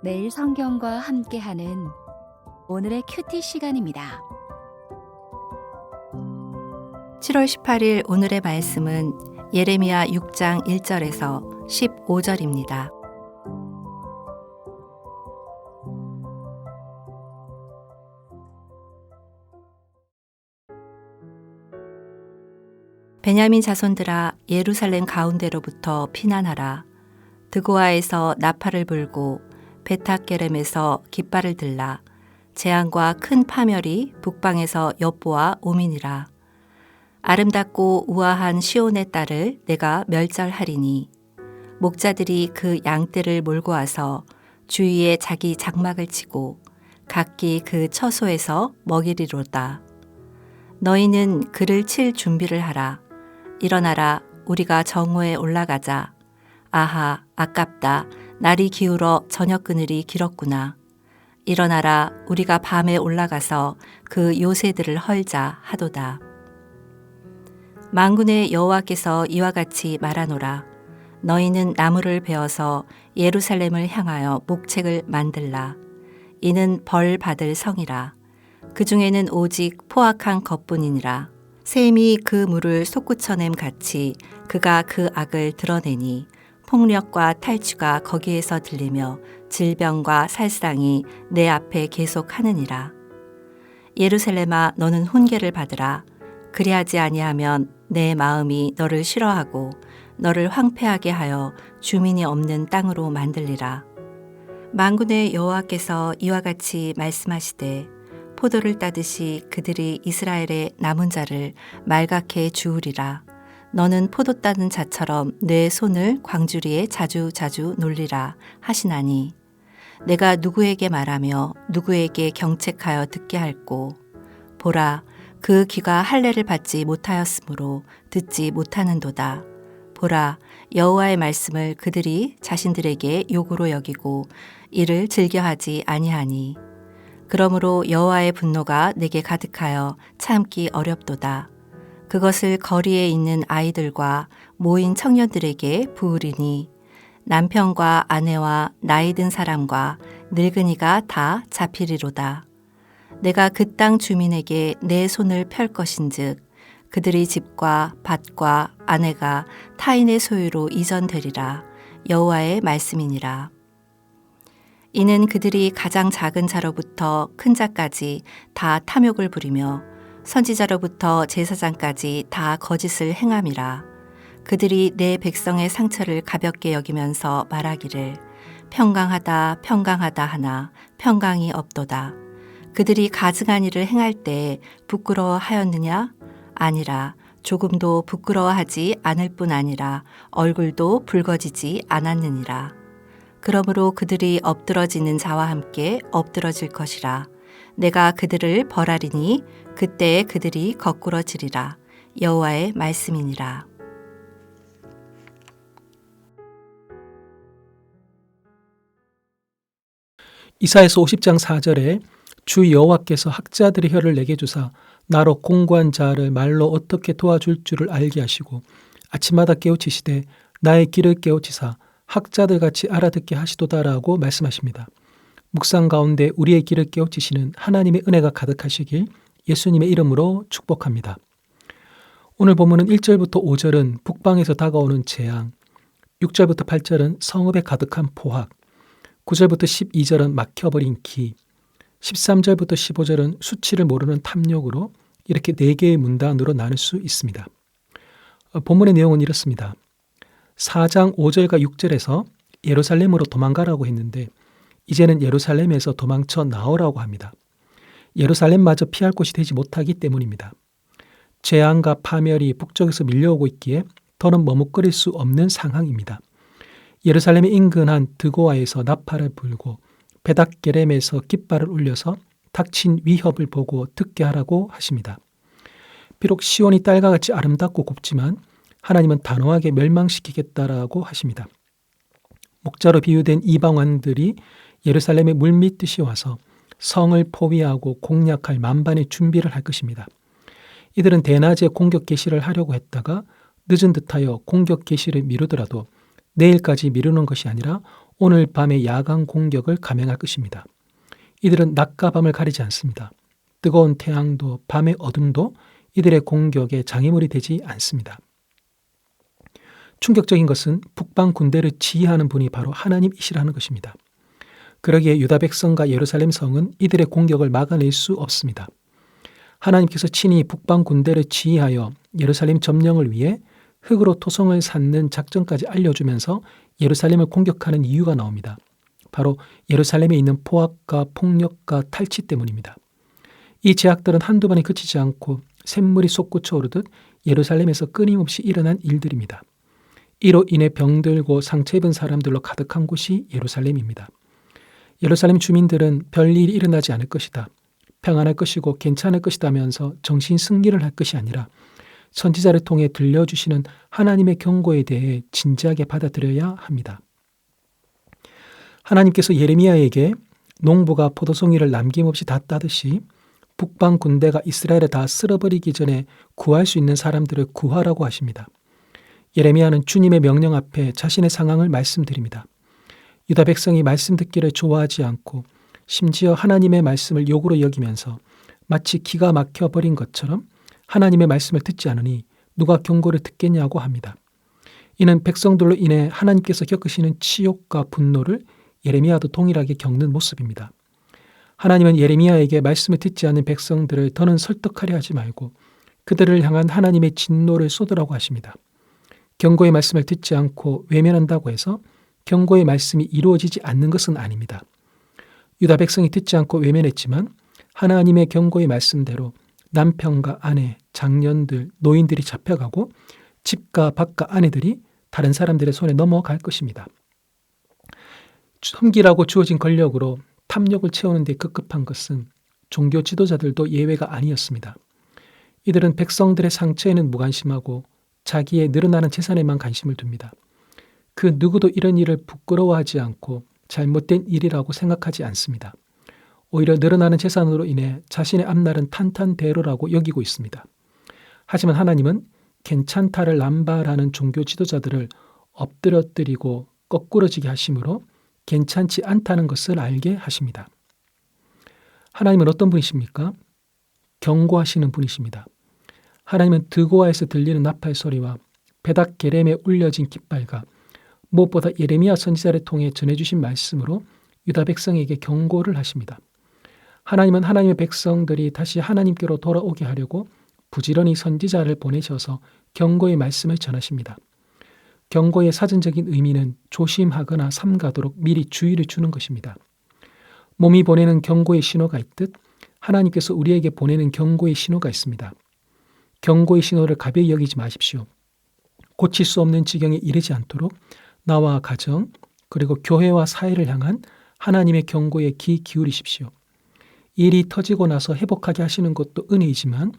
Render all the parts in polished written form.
매일 성경과 함께하는 오늘의 큐티 시간입니다. 7월 18일 오늘의 말씀은 예레미야 6장 1절에서 15절입니다. 베냐민 자손들아, 예루살렘 가운데로부터 피난하라. 드고아에서 나팔을 불고 베탁게렘에서 깃발을 들라. 재앙과 큰 파멸이 북방에서 엿보아 오미니라. 아름답고 우아한 시온의 딸을 내가 멸절하리니 목자들이 그 양떼를 몰고 와서 주위에 자기 장막을 치고 각기 그 처소에서 먹이리로다. 너희는 그를 칠 준비를 하라. 일어나라, 우리가 정오에 올라가자. 아하, 아깝다. 날이 기울어 저녁 그늘이 길었구나. 일어나라, 우리가 밤에 올라가서 그 요새들을 헐자 하도다. 만군의 여호와께서 이와 같이 말하노라. 너희는 나무를 베어서 예루살렘을 향하여 목책을 만들라. 이는 벌 받을 성이라. 그 중에는 오직 포악한 것뿐이니라. 샘이 그 물을 솟구쳐냄 같이 그가 그 악을 드러내니 폭력과 탈취가 거기에서 들리며 질병과 살상이 내 앞에 계속하느니라. 예루살렘아, 너는 훈계를 받으라. 그리하지 아니하면 내 마음이 너를 싫어하고 너를 황폐하게 하여 주민이 없는 땅으로 만들리라. 만군의 여호와께서 이와 같이 말씀하시되 포도를 따듯이 그들이 이스라엘의 남은 자를 말갛게 주우리라. 너는 포도 따는 자처럼 내 손을 광주리에 자주 놀리라 하시나니 내가 누구에게 말하며 누구에게 경책하여 듣게 할꼬. 보라, 그 귀가 할례를 받지 못하였으므로 듣지 못하는도다. 보라, 여호와의 말씀을 그들이 자신들에게 욕으로 여기고 이를 즐겨하지 아니하니 그러므로 여호와의 분노가 내게 가득하여 참기 어렵도다. 그것을 거리에 있는 아이들과 모인 청년들에게 부으리니 남편과 아내와 나이 든 사람과 늙은이가 다 잡히리로다. 내가 그 땅 주민에게 내 손을 펼 것인즉 그들의 집과 밭과 아내가 타인의 소유로 이전되리라. 여호와의 말씀이니라. 이는 그들이 가장 작은 자로부터 큰 자까지 다 탐욕을 부리며 선지자로부터 제사장까지 다 거짓을 행함이라. 그들이 내 백성의 상처를 가볍게 여기면서 말하기를 평강하다 평강하다 하나 평강이 없도다. 그들이 가증한 일을 행할 때 부끄러워하였느냐? 아니라 조금도 부끄러워하지 않을 뿐 아니라 얼굴도 붉어지지 않았느니라. 그러므로 그들이 엎드러지는 자와 함께 엎드러질 것이라. 내가 그들을 벌하리니 그때에 그들이 거꾸러지리라. 여호와의 말씀이니라. 이사야서 50장 4절에 주 여호와께서 학자들의 혀를 내게 주사 나로 공고한 자를 말로 어떻게 도와줄 줄을 알게 하시고 아침마다 깨우치시되 나의 귀를 깨우치사 학자들 같이 알아듣게 하시도다라고 말씀하십니다. 묵상 가운데 우리의 귀를 깨우치시는 하나님의 은혜가 가득하시길 예수님의 이름으로 축복합니다. 오늘 본문은 1절부터 5절은 북방에서 다가오는 재앙, 6절부터 8절은 성읍에 가득한 포악, 9절부터 12절은 막혀버린 기, 13절부터 15절은 수치를 모르는 탐욕으로 이렇게 4개의 문단으로 나눌 수 있습니다. 본문의 내용은 이렇습니다. 4장 5절과 6절에서 예루살렘으로 도망가라고 했는데 이제는 예루살렘에서 도망쳐 나오라고 합니다. 예루살렘마저 피할 곳이 되지 못하기 때문입니다. 재앙과 파멸이 북쪽에서 밀려오고 있기에 더는 머뭇거릴 수 없는 상황입니다. 예루살렘에 인근한 드고아에서 나팔을 불고 베닥게렘에서 깃발을 울려서 닥친 위협을 보고 듣게 하라고 하십니다. 비록 시온이 딸과 같이 아름답고 곱지만 하나님은 단호하게 멸망시키겠다라고 하십니다. 목자로 비유된 이방원들이 예루살렘에 물밀듯이 와서 성을 포위하고 공략할 만반의 준비를 할 것입니다. 이들은 대낮에 공격 개시를 하려고 했다가 늦은 듯하여 공격 개시를 미루더라도 내일까지 미루는 것이 아니라 오늘 밤의 야간 공격을 감행할 것입니다. 이들은 낮과 밤을 가리지 않습니다. 뜨거운 태양도 밤의 어둠도 이들의 공격에 장애물이 되지 않습니다. 충격적인 것은 북방 군대를 지휘하는 분이 바로 하나님이시라는 것입니다. 그러기에 유다 백성과 예루살렘 성은 이들의 공격을 막아낼 수 없습니다. 하나님께서 친히 북방 군대를 지휘하여 예루살렘 점령을 위해 흙으로 토성을 쌓는 작전까지 알려주면서 예루살렘을 공격하는 이유가 나옵니다. 바로 예루살렘에 있는 포악과 폭력과 탈취 때문입니다. 이 제약들은 한두 번에 그치지 않고 샘물이 솟구쳐 오르듯 예루살렘에서 끊임없이 일어난 일들입니다. 이로 인해 병들고 상처 입은 사람들로 가득한 곳이 예루살렘입니다. 예루살렘 주민들은 별일이 일어나지 않을 것이다, 평안할 것이고 괜찮을 것이다면서 정신 승리를 할 것이 아니라 선지자를 통해 들려주시는 하나님의 경고에 대해 진지하게 받아들여야 합니다. 하나님께서 예레미야에게 농부가 포도송이를 남김없이 다 따듯이 북방 군대가 이스라엘을 다 쓸어버리기 전에 구할 수 있는 사람들을 구하라고 하십니다. 예레미야는 주님의 명령 앞에 자신의 상황을 말씀드립니다. 유다 백성이 말씀 듣기를 좋아하지 않고 심지어 하나님의 말씀을 욕으로 여기면서 마치 기가 막혀버린 것처럼 하나님의 말씀을 듣지 않으니 누가 경고를 듣겠냐고 합니다. 이는 백성들로 인해 하나님께서 겪으시는 치욕과 분노를 예레미야도 동일하게 겪는 모습입니다. 하나님은 예레미야에게 말씀을 듣지 않는 백성들을 더는 설득하려 하지 말고 그들을 향한 하나님의 진노를 쏟으라고 하십니다. 경고의 말씀을 듣지 않고 외면한다고 해서 경고의 말씀이 이루어지지 않는 것은 아닙니다. 유다 백성이 듣지 않고 외면했지만 하나님의 경고의 말씀대로 남편과 아내, 장년들, 노인들이 잡혀가고 집과 밭과 아내들이 다른 사람들의 손에 넘어갈 것입니다. 섬기라고 주어진 권력으로 탐욕을 채우는 데 급급한 것은 종교 지도자들도 예외가 아니었습니다. 이들은 백성들의 상처에는 무관심하고 자기의 늘어나는 재산에만 관심을 둡니다. 그 누구도 이런 일을 부끄러워하지 않고 잘못된 일이라고 생각하지 않습니다. 오히려 늘어나는 재산으로 인해 자신의 앞날은 탄탄대로라고 여기고 있습니다. 하지만 하나님은 괜찮다를 남발하는 종교 지도자들을 엎드러뜨리고 거꾸러지게 하심으로 괜찮지 않다는 것을 알게 하십니다. 하나님은 어떤 분이십니까? 경고하시는 분이십니다. 하나님은 드고아에서 들리는 나팔 소리와 베닥 게렘에 울려진 깃발과 무엇보다 예레미야 선지자를 통해 전해주신 말씀으로 유다 백성에게 경고를 하십니다. 하나님은 하나님의 백성들이 다시 하나님께로 돌아오게 하려고 부지런히 선지자를 보내셔서 경고의 말씀을 전하십니다. 경고의 사전적인 의미는 조심하거나 삼가도록 미리 주의를 주는 것입니다. 몸이 보내는 경고의 신호가 있듯 하나님께서 우리에게 보내는 경고의 신호가 있습니다. 경고의 신호를 가벼이 여기지 마십시오. 고칠 수 없는 지경에 이르지 않도록 나와 가정 그리고 교회와 사회를 향한 하나님의 경고에 귀 기울이십시오. 일이 터지고 나서 회복하게 하시는 것도 은혜이지만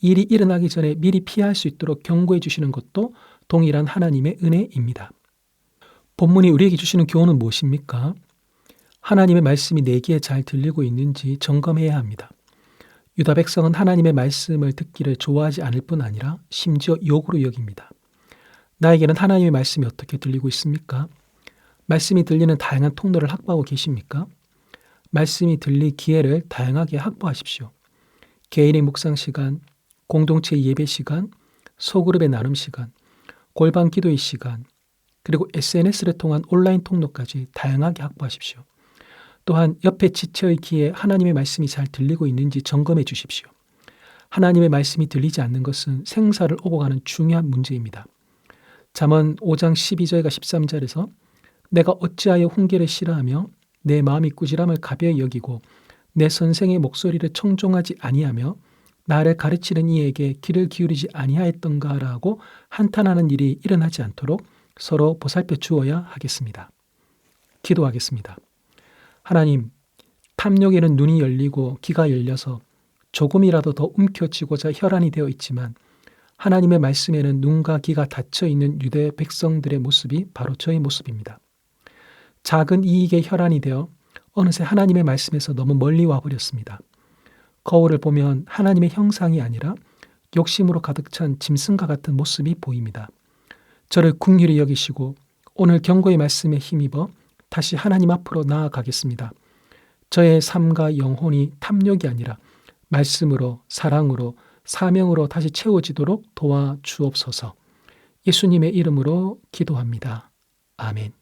일이 일어나기 전에 미리 피할 수 있도록 경고해 주시는 것도 동일한 하나님의 은혜입니다. 본문이 우리에게 주시는 교훈은 무엇입니까? 하나님의 말씀이 내 귀에 잘 들리고 있는지 점검해야 합니다. 유다 백성은 하나님의 말씀을 듣기를 좋아하지 않을 뿐 아니라 심지어 욕으로 여깁니다. 나에게는 하나님의 말씀이 어떻게 들리고 있습니까? 말씀이 들리는 다양한 통로를 확보하고 계십니까? 말씀이 들릴 기회를 다양하게 확보하십시오. 개인의 묵상 시간, 공동체 예배 시간, 소그룹의 나눔 시간, 골방 기도의 시간, 그리고 SNS를 통한 온라인 통로까지 다양하게 확보하십시오. 또한 옆에 지체있기에 하나님의 말씀이 잘 들리고 있는지 점검해 주십시오. 하나님의 말씀이 들리지 않는 것은 생사를 오고 가는 중요한 문제입니다. 잠언 5장 12절과 13절에서 내가 어찌하여 훈계를 싫어하며 내 마음이 꾸지람을 가벼이 여기고 내 선생의 목소리를 청종하지 아니하며 나를 가르치는 이에게 귀를 기울이지 아니하였던가라고 한탄하는 일이 일어나지 않도록 서로 보살펴 주어야 하겠습니다. 기도하겠습니다. 하나님, 탐욕에는 눈이 열리고 귀가 열려서 조금이라도 더 움켜쥐고자 혈안이 되어 있지만 하나님의 말씀에는 눈과 귀가 닫혀 있는 유대 백성들의 모습이 바로 저의 모습입니다. 작은 이익에 혈안이 되어 어느새 하나님의 말씀에서 너무 멀리 와버렸습니다. 거울을 보면 하나님의 형상이 아니라 욕심으로 가득 찬 짐승과 같은 모습이 보입니다. 저를 긍휼히 여기시고 오늘 경고의 말씀에 힘입어 다시 하나님 앞으로 나아가겠습니다. 저의 삶과 영혼이 탐욕이 아니라 말씀으로, 사랑으로, 사명으로 다시 채워지도록 도와주옵소서. 예수님의 이름으로 기도합니다. 아멘.